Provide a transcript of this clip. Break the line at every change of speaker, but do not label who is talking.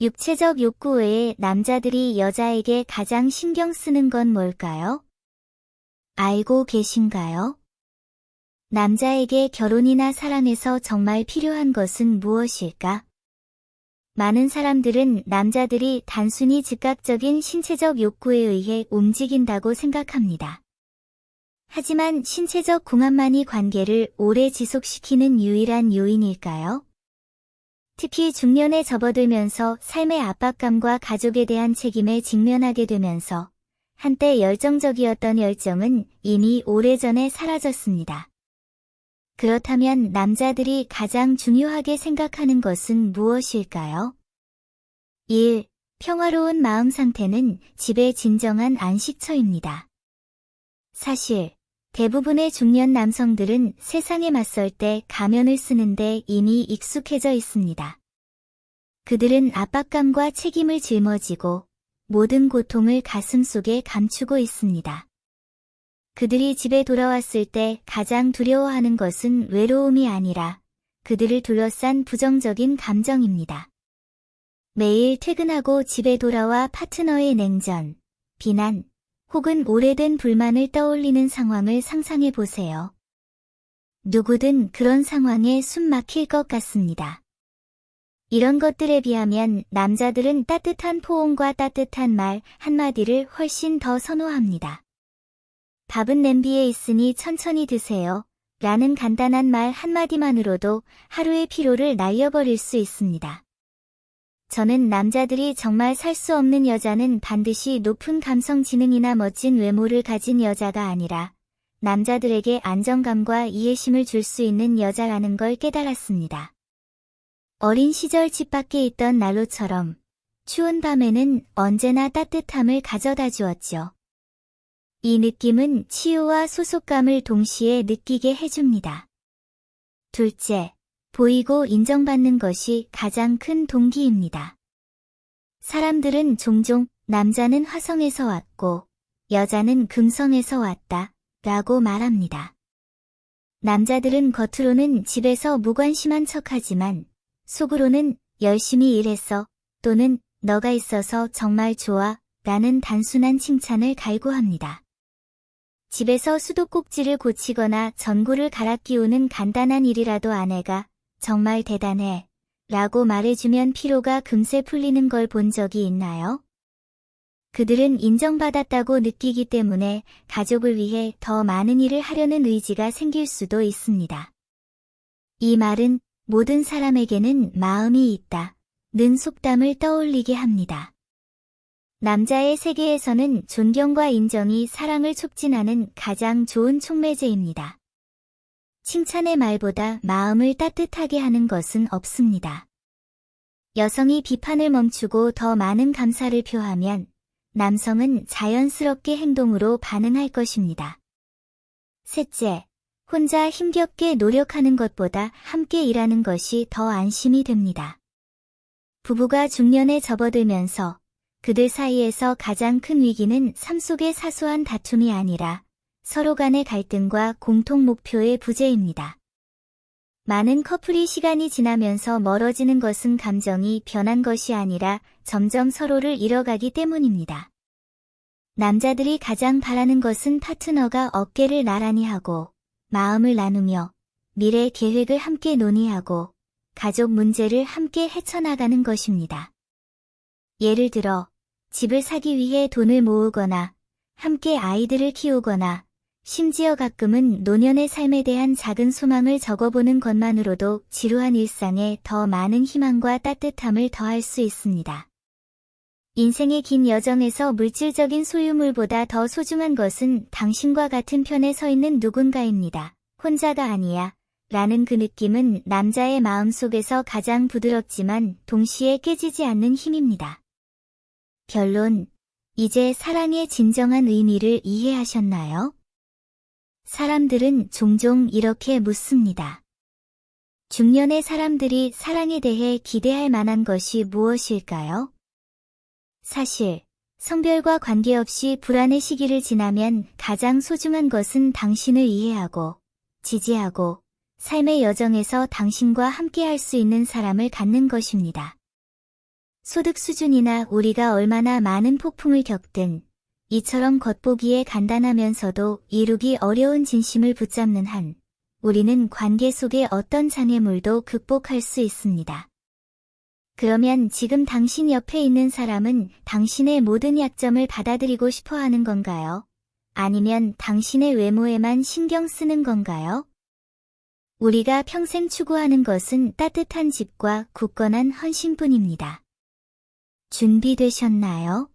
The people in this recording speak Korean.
육체적 욕구 외에 남자들이 여자에게 가장 신경 쓰는 건 뭘까요? 알고 계신가요? 남자에게 결혼이나 사랑에서 정말 필요한 것은 무엇일까? 많은 사람들은 남자들이 단순히 즉각적인 신체적 욕구에 의해 움직인다고 생각합니다. 하지만 신체적 궁합만이 관계를 오래 지속시키는 유일한 요인일까요? 특히 중년에 접어들면서 삶의 압박감과 가족에 대한 책임에 직면하게 되면서 한때 열정적이었던 열정은 이미 오래전에 사라졌습니다. 그렇다면 남자들이 가장 중요하게 생각하는 것은 무엇일까요? 1. 평화로운 마음 상태는 집의 진정한 안식처입니다. 사실, 대부분의 중년 남성들은 세상에 맞설 때 가면을 쓰는데 이미 익숙해져 있습니다. 그들은 압박감과 책임을 짊어지고 모든 고통을 가슴속에 감추고 있습니다. 그들이 집에 돌아왔을 때 가장 두려워하는 것은 외로움이 아니라 그들을 둘러싼 부정적인 감정입니다. 매일 퇴근하고 집에 돌아와 파트너의 냉전, 비난, 혹은 오래된 불만을 떠올리는 상황을 상상해 보세요. 누구든 그런 상황에 숨 막힐 것 같습니다. 이런 것들에 비하면 남자들은 따뜻한 포옹과 따뜻한 말 한마디를 훨씬 더 선호합니다. 밥은 냄비에 있으니 천천히 드세요. 라는 간단한 말 한마디만으로도 하루의 피로를 날려버릴 수 있습니다. 저는 남자들이 정말 살 수 없는 여자는 반드시 높은 감성 지능이나 멋진 외모를 가진 여자가 아니라 남자들에게 안정감과 이해심을 줄 수 있는 여자라는 걸 깨달았습니다. 어린 시절 집 밖에 있던 난로처럼 추운 밤에는 언제나 따뜻함을 가져다 주었죠. 이 느낌은 치유와 소속감을 동시에 느끼게 해줍니다. 둘째, 보이고 인정받는 것이 가장 큰 동기입니다. 사람들은 종종 남자는 화성에서 왔고 여자는 금성에서 왔다 라고 말합니다. 남자들은 겉으로는 집에서 무관심한 척하지만 속으로는 열심히 일했어 또는 너가 있어서 정말 좋아 라는 단순한 칭찬을 갈구합니다. 집에서 수도꼭지를 고치거나 전구를 갈아 끼우는 간단한 일이라도 아내가 정말 대단해 라고 말해주면 피로가 금세 풀리는 걸 본 적이 있나요? 그들은 인정받았다고 느끼기 때문에 가족을 위해 더 많은 일을 하려는 의지가 생길 수도 있습니다. 이 말은 모든 사람에게는 마음이 있다 는 속담을 떠올리게 합니다. 남자의 세계에서는 존경과 인정이 사랑을 촉진하는 가장 좋은 촉매제입니다. 칭찬의 말보다 마음을 따뜻하게 하는 것은 없습니다. 여성이 비판을 멈추고 더 많은 감사를 표하면 남성은 자연스럽게 행동으로 반응할 것입니다. 셋째, 혼자 힘겹게 노력하는 것보다 함께 일하는 것이 더 안심이 됩니다. 부부가 중년에 접어들면서 그들 사이에서 가장 큰 위기는 삶 속의 사소한 다툼이 아니라 서로 간의 갈등과 공통 목표의 부재입니다. 많은 커플이 시간이 지나면서 멀어지는 것은 감정이 변한 것이 아니라 점점 서로를 잃어가기 때문입니다. 남자들이 가장 바라는 것은 파트너가 어깨를 나란히 하고 마음을 나누며 미래 계획을 함께 논의하고 가족 문제를 함께 헤쳐나가는 것입니다. 예를 들어 집을 사기 위해 돈을 모으거나 함께 아이들을 키우거나 심지어 가끔은 노년의 삶에 대한 작은 소망을 적어보는 것만으로도 지루한 일상에 더 많은 희망과 따뜻함을 더할 수 있습니다. 인생의 긴 여정에서 물질적인 소유물보다 더 소중한 것은 당신과 같은 편에 서 있는 누군가입니다. 혼자가 아니야. 라는 그 느낌은 남자의 마음속에서 가장 부드럽지만 동시에 깨지지 않는 힘입니다. 결론, 이제 사랑의 진정한 의미를 이해하셨나요? 사람들은 종종 이렇게 묻습니다. 중년의 사람들이 사랑에 대해 기대할 만한 것이 무엇일까요? 사실, 성별과 관계없이 불안의 시기를 지나면 가장 소중한 것은 당신을 이해하고, 지지하고, 삶의 여정에서 당신과 함께 할 수 있는 사람을 갖는 것입니다. 소득 수준이나 우리가 얼마나 많은 폭풍을 겪든 이처럼 겉보기에 간단하면서도 이루기 어려운 진심을 붙잡는 한 우리는 관계 속의 어떤 장애물도 극복할 수 있습니다. 그러면 지금 당신 옆에 있는 사람은 당신의 모든 약점을 받아들이고 싶어 하는 건가요? 아니면 당신의 외모에만 신경 쓰는 건가요? 우리가 평생 추구하는 것은 따뜻한 집과 굳건한 헌신뿐입니다. 준비되셨나요?